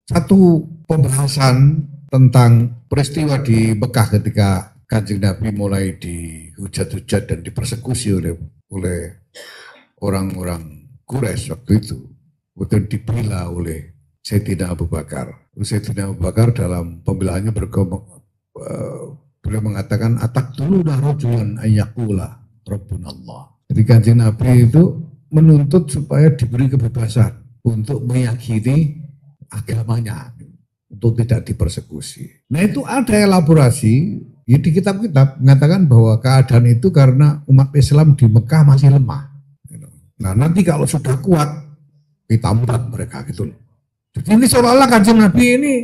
satu pembahasan tentang peristiwa di Mekah ketika Kanjeng Nabi mulai dihujat-hujat dan dipersekusi oleh orang-orang Quraisy waktu itu, kemudian dibela oleh Sayyidina Abu Bakar. Sayyidina Abu Bakar dalam pembelaannya beliau mengatakan ataqtuluna rajulan ayyaqula rabbunallah. Jadi Kanjeng Nabi itu menuntut supaya diberi kebebasan untuk meyakini agamanya, untuk tidak dipersekusi. Nah itu ada elaborasi ya, di kitab-kitab mengatakan bahwa keadaan itu karena umat Islam di Mekah masih lemah. Nah nanti kalau sudah kuat kita mudat mereka gitu. Jadi ini seolah-olah Kanjeng Nabi ini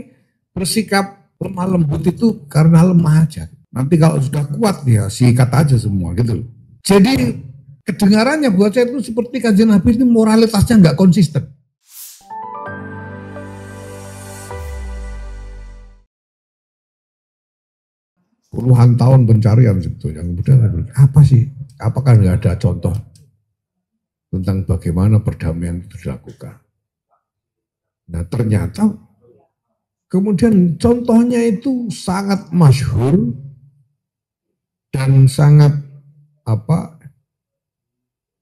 bersikap lemah lembut itu karena lemah aja. Nanti kalau sudah kuat ya sikat aja semua gitu. Jadi kedengarannya buat saya itu seperti Kanjeng Nabi itu moralitasnya nggak konsisten. Puluhan tahun pencarian sebetulnya. Kemudian apa sih? Apakah nggak ada contoh tentang bagaimana perdamaian itu dilakukan? Nah ternyata kemudian contohnya itu sangat masyhur dan sangat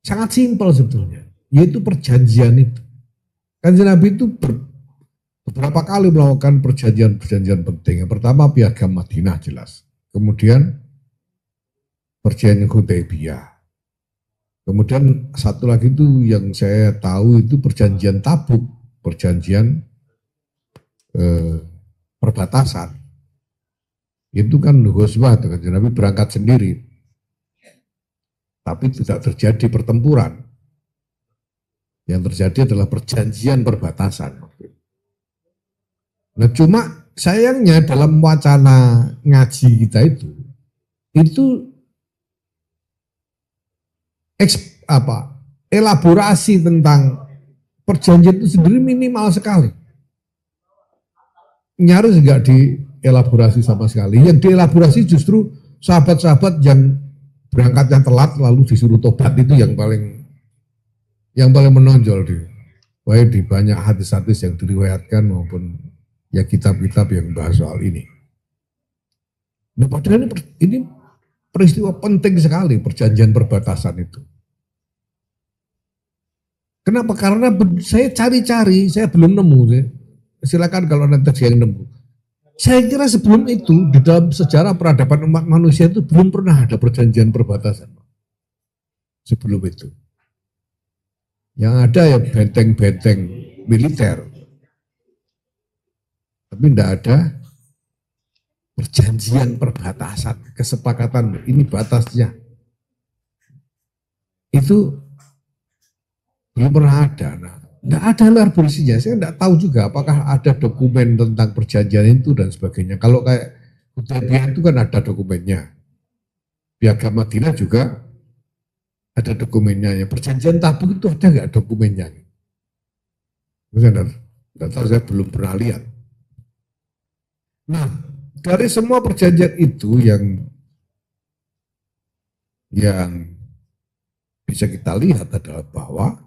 sangat simpel sebetulnya, yaitu perjanjian itu. Kanjeng Nabi itu beberapa kali melakukan perjanjian-perjanjian penting. Yang pertama Piagam Madinah jelas. Kemudian perjanjian Hudaybiyah. Kemudian satu lagi itu yang saya tahu itu perjanjian Tabuk, perjanjian perbatasan. Itu kan Ghazwah, Kanjeng Nabi berangkat sendiri. Tapi tidak terjadi pertempuran. Yang terjadi adalah perjanjian perbatasan. Nah cuma sayangnya dalam wacana ngaji kita itu elaborasi tentang perjanjian itu sendiri minimal sekali. Nyaris nggak dielaborasi sama sekali. Yang dielaborasi justru sahabat-sahabat yang berangkatnya telat lalu disuruh tobat itu yang paling menonjol baik di banyak hadis-hadis yang diriwayatkan maupun ya kitab-kitab yang bahas soal ini. Nah padahal ini peristiwa penting sekali perjanjian perbatasan itu. Kenapa? Karena saya cari-cari, saya belum nemu. Silakan kalau nanti yang nemu. Saya kira sebelum itu di dalam sejarah peradaban umat manusia itu belum pernah ada perjanjian perbatasan. Sebelum itu. Yang ada ya benteng-benteng militer. Tapi tidak ada perjanjian perbatasan, kesepakatan ini batasnya. Itu belum pernah ada. Nah, tidak ada elaborasinya. Saya tidak tahu juga apakah ada dokumen tentang perjanjian itu dan sebagainya. Kalau kayak Hudaybiyah itu kan ada dokumennya. Piagam Madinah juga ada dokumennya. Perjanjian Tabuk itu ada nggak dokumennya? Saya tidak tahu, saya belum pernah lihat. Nah, dari semua perjanjian itu yang bisa kita lihat adalah bahwa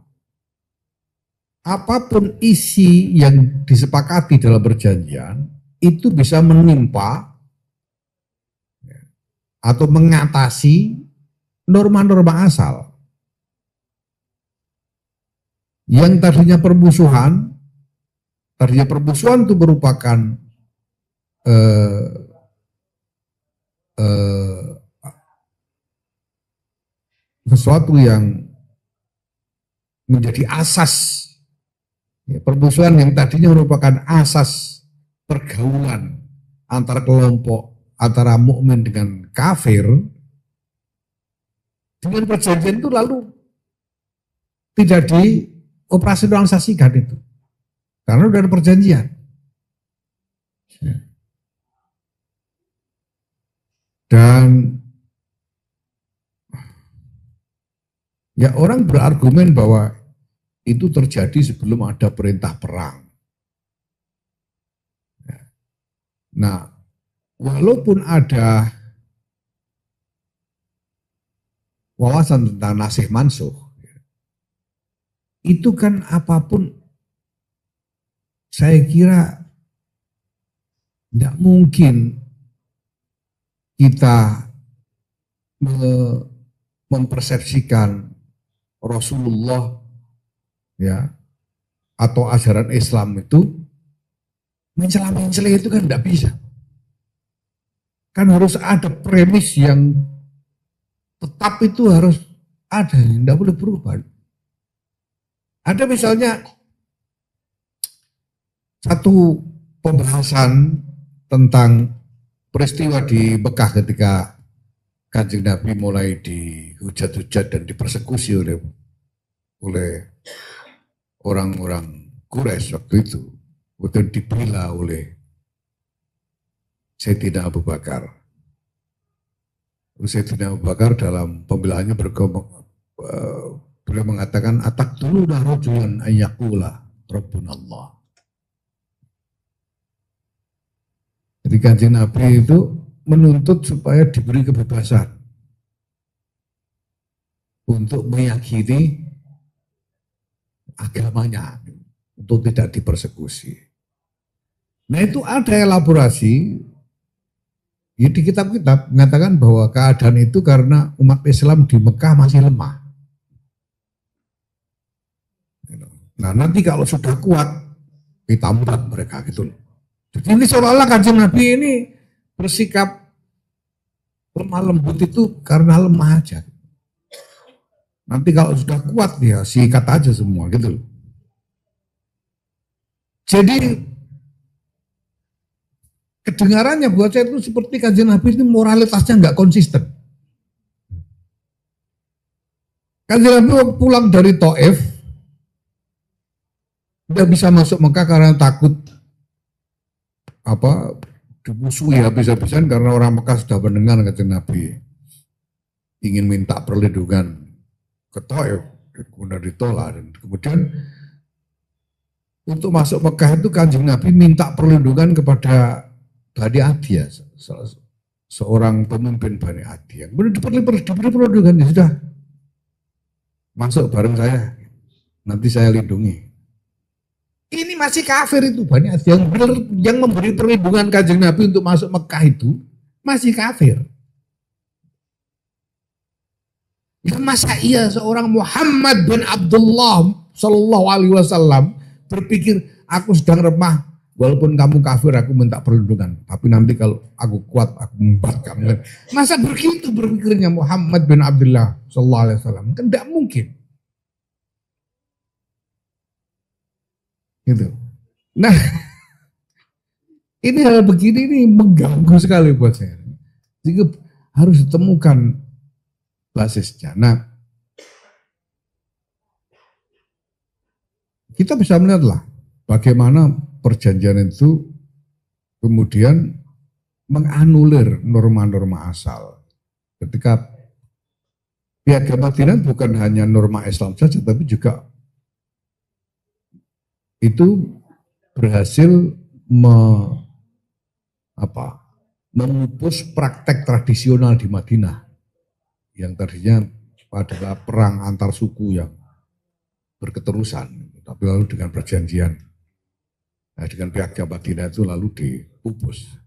apapun isi yang disepakati dalam perjanjian itu bisa menimpa atau mengatasi norma-norma asal. Yang tadinya permusuhan itu merupakan sesuatu yang menjadi asas permusuhan yang tadinya merupakan asas pergaulan antara kelompok antara mukmin dengan kafir, dengan perjanjian itu lalu tidak dioperasionalisasikan itu karena sudah ada perjanjian. Dan ya orang berargumen bahwa itu terjadi sebelum ada perintah perang. Nah, walaupun ada wawasan tentang nasih mansuh, itu kan apapun saya kira Tidak mungkin kita mempersepsikan Rasulullah ya atau ajaran Islam itu mencela-mencela itu kan tidak bisa. Kan harus ada premis yang tetap itu harus ada, tidak boleh berubah. Ada misalnya satu pembahasan tentang peristiwa di Mekah ketika Kanjeng Nabi mulai dihujat-hujat dan dipersekusi oleh orang-orang Quraisy waktu itu, bahkan dibela oleh Sayyidina Abu Bakar. Sayyidina Abu Bakar dalam pembelaannya beliau mengatakan ataqtuluna rajulan ayyaqula rabbunallah. Jadi Kanjeng Nabi itu menuntut supaya diberi kebebasan untuk meyakini agamanya, untuk tidak dipersekusi. Nah itu ada elaborasi ya, di kitab-kitab mengatakan bahwa keadaan itu karena umat Islam di Mekah masih lemah. Nah nanti kalau sudah kuat kita mudat mereka gitu loh. Jadi ini seolah-olah Kanjeng Nabi ini bersikap lemah lembut itu karena lemah aja. Nanti kalau sudah kuat ya sikat aja semua gitu loh. Jadi kedengarannya buat saya itu seperti Kanjeng Nabi itu moralitasnya nggak konsisten. Kanjeng Nabi pulang dari Taif tidak bisa masuk Mekah karena takut dimusuhi habis-habisan karena orang Mekah sudah mendengar Kanjeng Nabi ingin minta perlindungan ke Taif, kemudian ditolak. Dan kemudian untuk masuk Mekah itu Kanjeng Nabi minta perlindungan kepada Bani Adi, seorang pemimpin Bani Adi. Kemudian diberi perlindungan, ya sudah masuk bareng saya, nanti saya lindungi. Ini masih kafir itu Bani Adi yang memberi perlindungan Kanjeng Nabi untuk masuk Mekah itu masih kafir. Ya masa iya seorang Muhammad bin Abdullah Sallallahu Alaihi Wasallam berpikir aku sedang remah, walaupun kamu kafir aku minta perlindungan, tapi nanti kalau aku kuat aku membuat kamu. Masa begitu berpikirnya Muhammad bin Abdullah Sallallahu Alaihi Wasallam? Kan tidak mungkin. Gitu. Nah, ini hal begini ini mengganggu sekali buat saya. Jadi harus ditemukan basisnya. Nah, kita bisa melihatlah bagaimana perjanjian itu kemudian menganulir norma-norma asal. Ketika Piagam Madinah bukan hanya norma Islam saja, tapi juga itu berhasil memupus praktek tradisional di Madinah yang tadinya adalah perang antar suku yang berketerusan, tapi lalu dengan perjanjian, dengan Piagam Madinah itu lalu dipupus.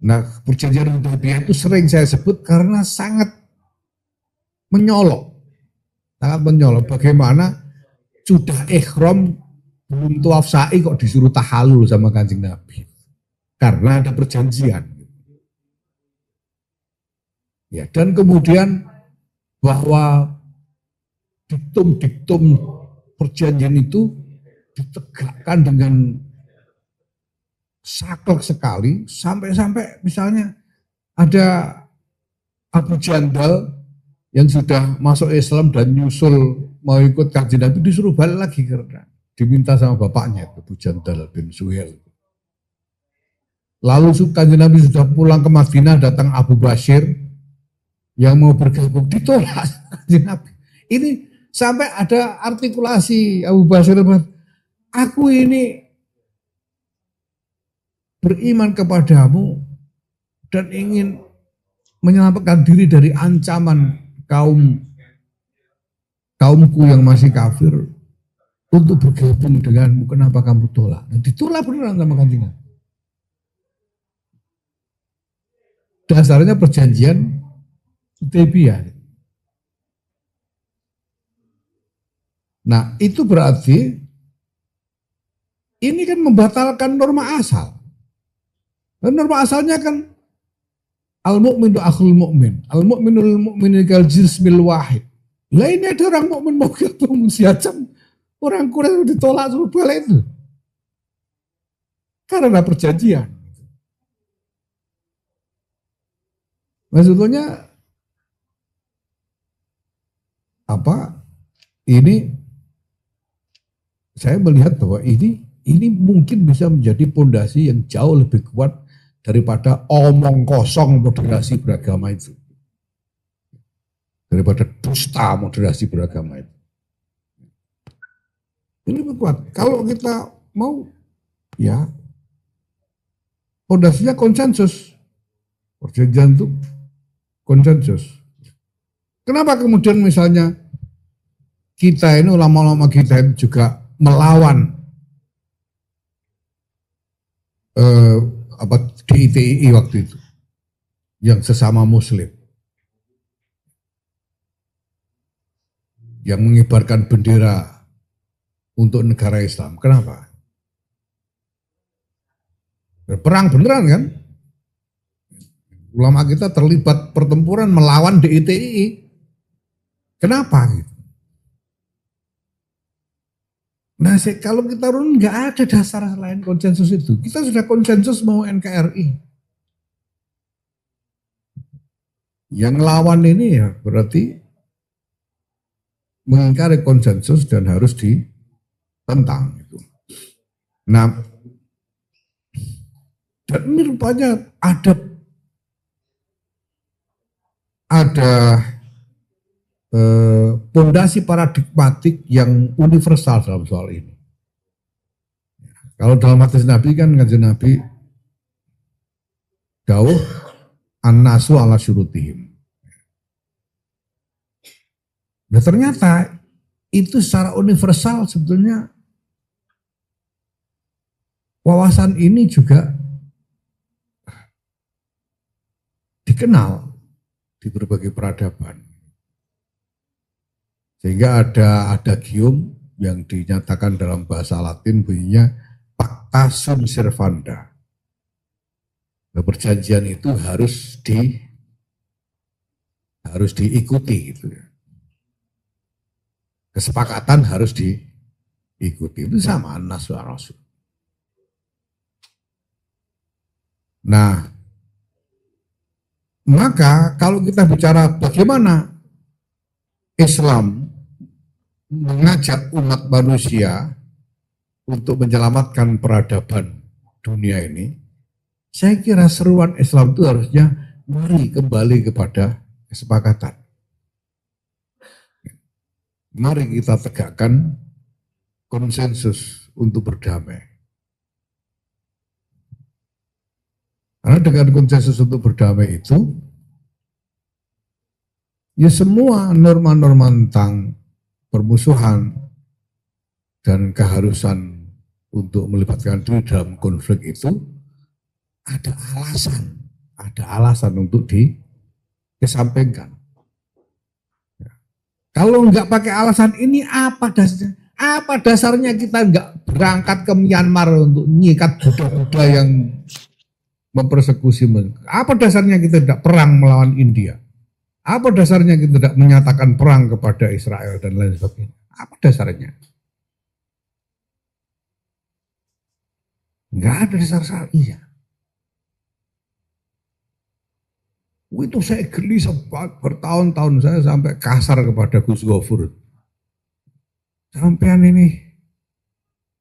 Nah, perjanjian Hudaybiyah itu sering saya sebut karena sangat menyolok bagaimana sudah ikhram belum tuaf sa'i kok disuruh tahalul sama Kanjeng Nabi karena ada perjanjian. Ya, dan kemudian bahwa diktum-diktum perjanjian itu ditegakkan dengan saklek sekali sampai-sampai misalnya ada Abu Jandal yang sudah masuk Islam dan nyusul mau ikut Kanjeng Nabi disuruh balik lagi karena diminta sama bapaknya Abu Jandal bin Suhail. Lalu Kanjeng Nabi sudah pulang ke Madinah, datang Abu Bashir yang mau bergabung, ditolak Kanjeng Nabi. Ini sampai ada artikulasi Abu Bashir, aku ini beriman kepadamu dan ingin menyelamatkan diri dari ancaman kaumku yang masih kafir. untuk bergabung denganmu, kenapa kamu tolak? Ditolak beneran sama Kanjeng Nabi. Dasarnya perjanjian Hudaybiyah. Nah, itu berarti ini kan membatalkan norma asal. Dan norma asalnya kan al-mu'minu akhul mu'min, al-mu'minul mu'minu kal jismil wahid. Lah ini ada orang mukmin mau gabung siacam, orang Quraisy ditolak suruh balik itu. Karena perjanjian. Maksudnya apa? Ini saya melihat bahwa ini mungkin bisa menjadi pondasi yang jauh lebih kuat daripada omong kosong moderasi beragama itu. Daripada dusta moderasi beragama itu. Ini lebih kuat. Kalau kita mau, ya, pondasinya konsensus. Perjanjian itu konsensus. Kenapa kemudian misalnya kita ini, ulama-ulama kita itu juga melawan DITI waktu itu, yang sesama Muslim, yang mengibarkan bendera untuk negara Islam. Kenapa? Perang beneran kan? Ulama kita terlibat pertempuran melawan DITI. Kenapa? Nah, kalau kita runut nggak ada dasar selain konsensus itu. Kita sudah konsensus mau NKRI. Yang lawan ini ya berarti mengingkari konsensus dan harus ditentang. Nah, dan ini rupanya ada pondasi paradigmatik yang universal dalam soal ini. Kalau dalam hadis Nabi kan Kanjeng Nabi dawuh an-nasu ala syurutihim. Nah ternyata itu secara universal sebetulnya wawasan ini juga dikenal di berbagai peradaban. Sehingga ada adagium yang dinyatakan dalam bahasa Latin bunyinya pacta sunt servanda. Nah, perjanjian itu harus diikuti gitu ya. Kesepakatan harus diikuti. Itu sama nas wa rasul. Nah, maka kalau kita bicara bagaimana Islam mengajak umat manusia untuk menyelamatkan peradaban dunia ini, saya kira seruan Islam itu harusnya mari kembali kepada kesepakatan. Mari kita tegakkan konsensus untuk berdamai. Karena dengan konsensus untuk berdamai itu, ya semua norma-norma tentang permusuhan dan keharusan untuk melibatkan diri dalam konflik itu ada alasan untuk dikesampingkan. Kalau nggak pakai alasan ini apa dasarnya? Apa dasarnya kita nggak berangkat ke Myanmar untuk nyikat budak-budak yang mempersekusi? Apa dasarnya kita tidak perang melawan India? Apa dasarnya kita tidak menyatakan perang kepada Israel dan lain sebagainya? Apa dasarnya? Nggak ada dasar syariah. Itu saya geli bertahun-tahun, saya sampai kasar kepada Gus Gofur. Sampean ini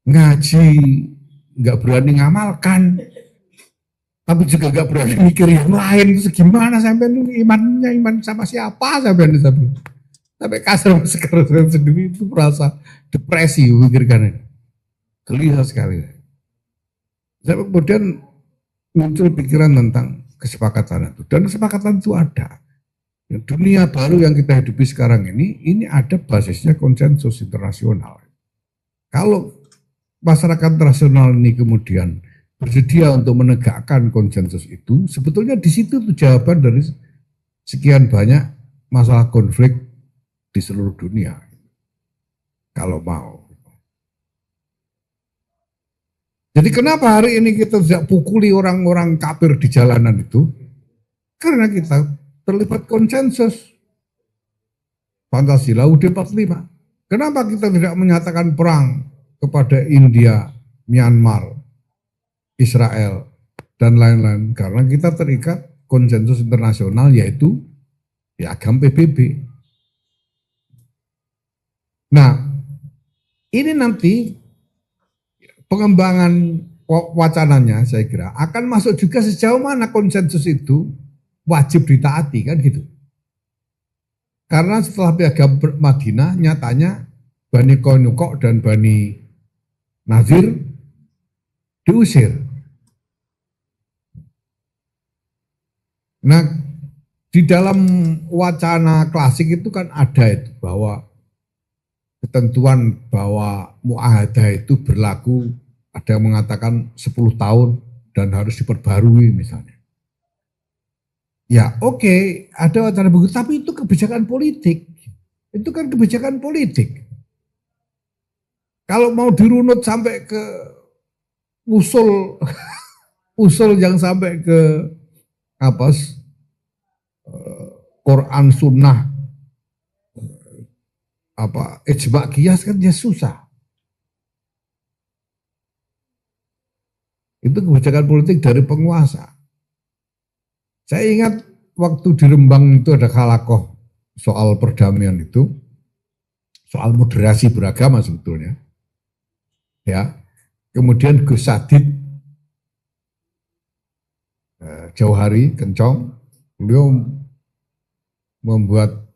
ngaji, nggak berani ngamalkan, tapi juga nggak berani mikir yang lain. Itu gimana sampean ini imannya, iman sama siapa sampean ini? Sampai kasar sekarang saya sendiri itu merasa depresi memikirkan ini. Gelisah sekali. Saya kemudian muncul pikiran tentang kesepakatan itu, dan kesepakatan itu ada. Dunia baru yang kita hidupi sekarang ini ada basisnya konsensus internasional. Kalau masyarakat rasional ini kemudian bersedia untuk menegakkan konsensus itu, sebetulnya di situ tuh jawaban dari sekian banyak masalah konflik di seluruh dunia. Kalau mau. Jadi kenapa hari ini kita tidak pukuli orang-orang kafir di jalanan itu? Karena kita terlibat konsensus. Pancasila UUD 45. Kenapa kita tidak menyatakan perang kepada India, Myanmar, Israel, dan lain-lain? Karena kita terikat konsensus internasional yaitu piagam PBB. Nah, ini nanti pengembangan wacananya saya kira akan masuk juga sejauh mana konsensus itu wajib ditaati kan gitu. Karena setelah piagam Madinah nyatanya Bani Qainuqa dan Bani Nadir diusir. Nah, di dalam wacana klasik itu kan ada itu bahwa ketentuan bahwa muahadah itu berlaku, ada yang mengatakan 10 tahun dan harus diperbarui misalnya. Ya oke, ada wacana begitu, tapi itu kebijakan politik. Itu kan kebijakan politik. Kalau mau dirunut sampai ke usul yang sampai ke apa Quran Sunnah apa ijma' qiyas kan ya susah. Itu kebijakan politik dari penguasa. Saya ingat waktu di Rembang itu ada halakoh soal perdamaian itu, soal moderasi beragama sebetulnya. Ya, kemudian Gus Sadid Jauhari Kencong, beliau membuat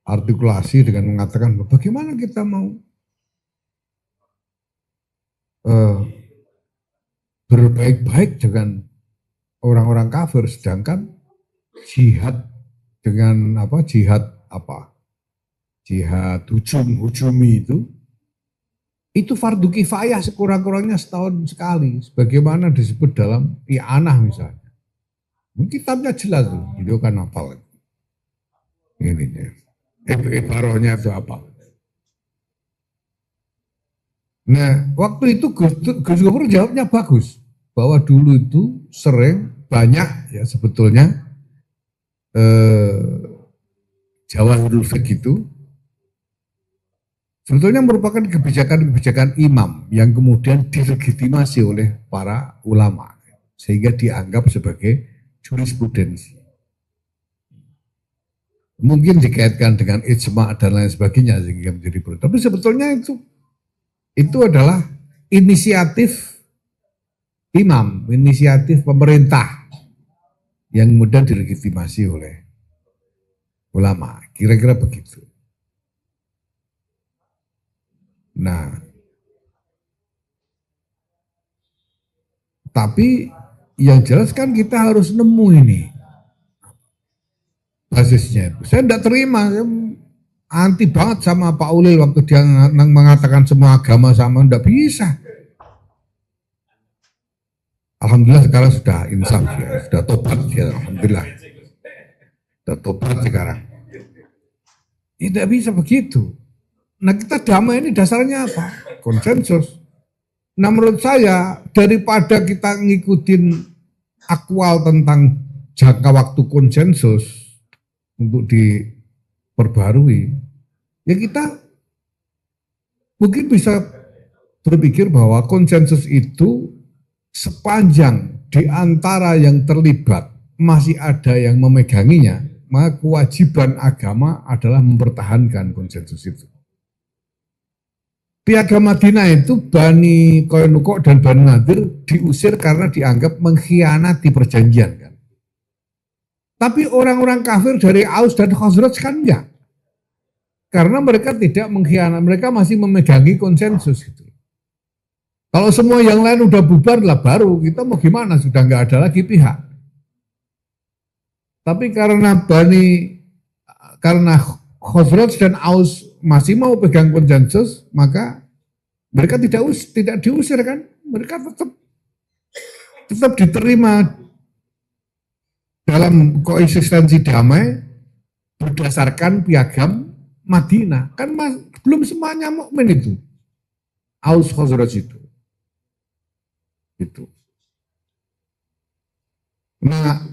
artikulasi dengan mengatakan bagaimana kita mau berbaik-baik dengan orang-orang kafir, sedangkan jihad dengan jihad hujumi itu fardu kifayah sekurang-kurangnya setahun sekali, sebagaimana disebut dalam i'anah misalnya. Kitabnya jelas tuh, beliau kan hafal. Ini ibarohnya itu apa? Nah, waktu itu Gus Gopur jawabnya bagus, bahwa dulu itu sering banyak ya sebetulnya Jawahirul Fiqh itu sebetulnya merupakan kebijakan-kebijakan imam yang kemudian dilegitimasi oleh para ulama sehingga dianggap sebagai jurisprudensi. Mungkin dikaitkan dengan ijma' dan lain sebagainya sehingga menjadi perlu. Tapi sebetulnya itu adalah inisiatif imam, inisiatif pemerintah yang kemudian dilegitimasi oleh ulama. Kira-kira begitu. Nah, tapi yang jelas kan kita harus nemu ini basisnya. Saya tidak terima, saya anti banget sama Pak Ulil waktu dia mengatakan semua agama sama, tidak bisa. Alhamdulillah sekarang sudah insaf ya, sudah tobat ya, alhamdulillah. Sudah tobat sekarang. Tidak bisa begitu. Nah kita damai ini dasarnya apa? Konsensus. Nah menurut saya daripada kita ngikutin akwal tentang jangka waktu konsensus untuk diperbarui, ya kita mungkin bisa berpikir bahwa konsensus itu sepanjang di antara yang terlibat masih ada yang memeganginya, maka kewajiban agama adalah mempertahankan konsensus itu. Piagam Madinah itu Bani Qainuqa dan Bani Nadir diusir karena dianggap mengkhianati perjanjian kan. Tapi orang-orang kafir dari Aus dan Khazraj kan enggak. Karena mereka tidak mengkhianati, mereka masih memegangi konsensus gitu. Kalau semua yang lain udah bubar lah baru kita mau gimana, sudah enggak ada lagi pihak. Tapi karena Khazraj dan Aus masih mau pegang konsensus, maka mereka tidak diusir kan, mereka tetap diterima dalam koeksistensi damai berdasarkan piagam Madinah. Kan belum semuanya mukmin itu. Aus Khazraj itu. Gitu. Nah,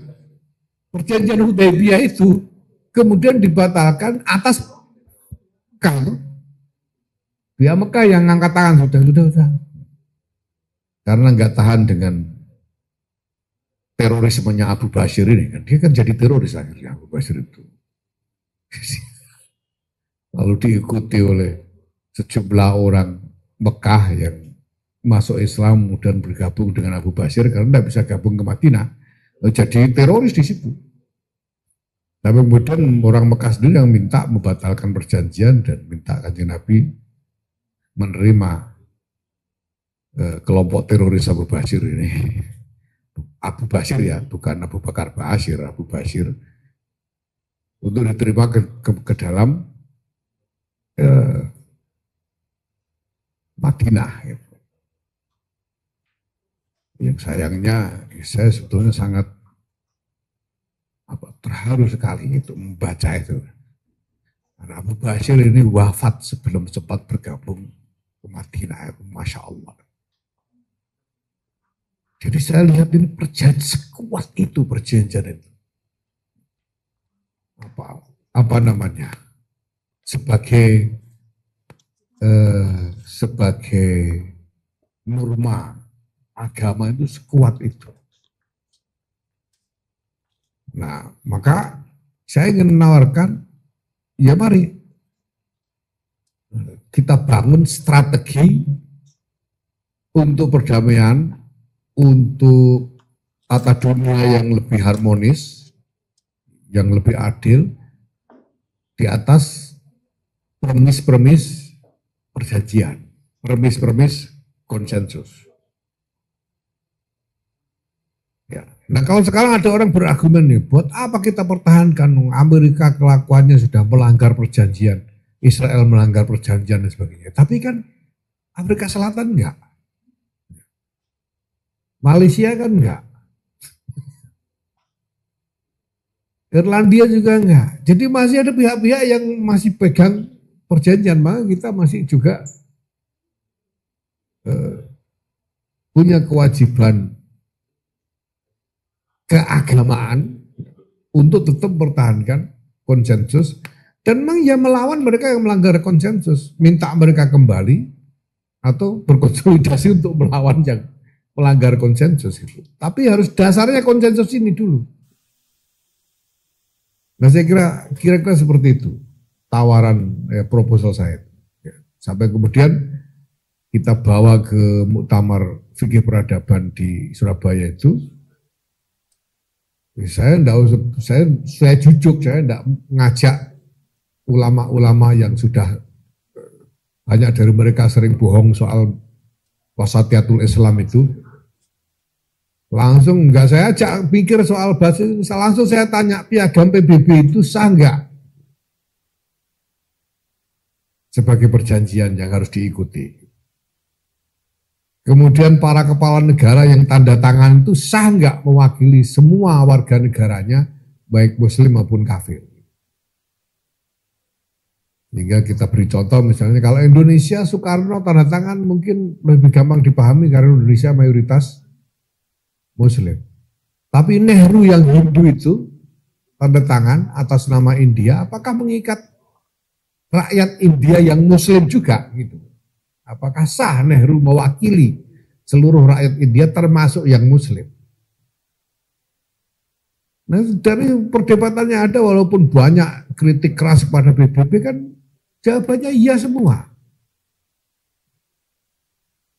perjanjian Hudaybiyah itu kemudian dibatalkan atas pihak Mekah yang ngangkat tangan sudah. Karena nggak tahan dengan terorismenya Abu Bashir ini kan. Dia kan jadi teroris akhirnya Abu Bashir itu. Lalu diikuti oleh sejumlah orang Mekah yang masuk Islam dan bergabung dengan Abu Bashir karena tidak bisa gabung ke Madinah. Jadi teroris di situ. Tapi kemudian orang Mekah sendiri yang minta membatalkan perjanjian dan minta Kanjeng Nabi menerima kelompok teroris Abu Bashir ini. Abu Bashir ya, bukan Abu Bakar Bashir, Abu Bashir. Untuk diterima ke dalam Madinah. Gitu. Yang sayangnya saya sebetulnya sangat terharu sekali itu membaca itu. Karena Abu Bashir ini wafat sebelum sempat bergabung ke Madinah. Masya Allah. Jadi saya lihat ini perjanjian sekuat itu perjanjian itu. Apa namanya? Sebagai norma agama itu sekuat itu. Nah, maka saya ingin menawarkan, ya mari kita bangun strategi untuk perdamaian, untuk tata dunia yang lebih harmonis, yang lebih adil, di atas premis-premis perjanjian, premis-premis konsensus. Ya. Nah kalau sekarang ada orang berargumen nih, buat apa kita pertahankan? Amerika kelakuannya sudah melanggar perjanjian, Israel melanggar perjanjian dan sebagainya. Tapi kan Afrika Selatan enggak, Malaysia kan enggak, Irlandia juga enggak. Jadi masih ada pihak-pihak yang masih pegang perjanjian, maka kita masih juga punya kewajiban keagamaan untuk tetap mempertahankan konsensus dan memang ya melawan mereka yang melanggar konsensus, minta mereka kembali atau berkonsolidasi untuk melawan yang melanggar konsensus itu. Tapi harus dasarnya konsensus ini dulu. Nah saya kira seperti itu tawaran proposal saya. Sampai kemudian kita bawa ke Muktamar Fikih Peradaban di Surabaya itu. Saya jujuk, saya tidak ngajak ulama-ulama yang sudah banyak dari mereka sering bohong soal wasatiyatul Islam itu. Langsung enggak saya ajak pikir soal bahasa, langsung saya tanya piagam PBB itu sah enggak? Sebagai perjanjian yang harus diikuti. Kemudian para kepala negara yang tanda tangan itu sah enggak mewakili semua warga negaranya, baik muslim maupun kafir. Hingga kita beri contoh misalnya kalau Indonesia Soekarno tanda tangan mungkin lebih gampang dipahami karena Indonesia mayoritas muslim. Tapi Nehru yang Hindu itu tanda tangan atas nama India, apakah mengikat rakyat India yang muslim juga gitu? Apakah sah Nehru mewakili seluruh rakyat India termasuk yang muslim? Nah dari perdebatannya ada walaupun banyak kritik keras kepada PBB kan jawabannya iya semua.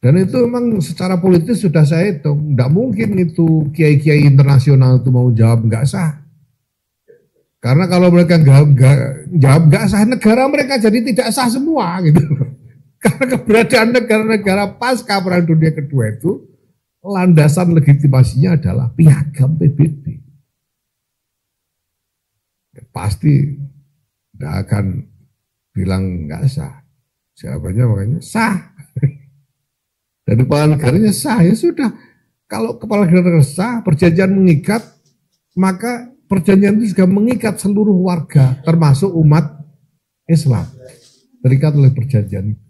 Dan itu memang secara politis sudah saya hitung, tidak mungkin itu kiai-kiai internasional itu mau jawab nggak sah. Karena kalau mereka jawab nggak sah, negara mereka jadi tidak sah semua gitu. Karena keberadaan negara-negara pasca Perang Dunia Kedua itu landasan legitimasinya adalah piagam PBB. Ya, pasti tidak akan bilang nggak sah. Jawabannya makanya sah. Dan kepala negaranya sah, ya sudah. Kalau kepala negara sah, perjanjian mengikat, maka perjanjian itu juga mengikat seluruh warga, termasuk umat Islam. Terikat oleh perjanjian itu.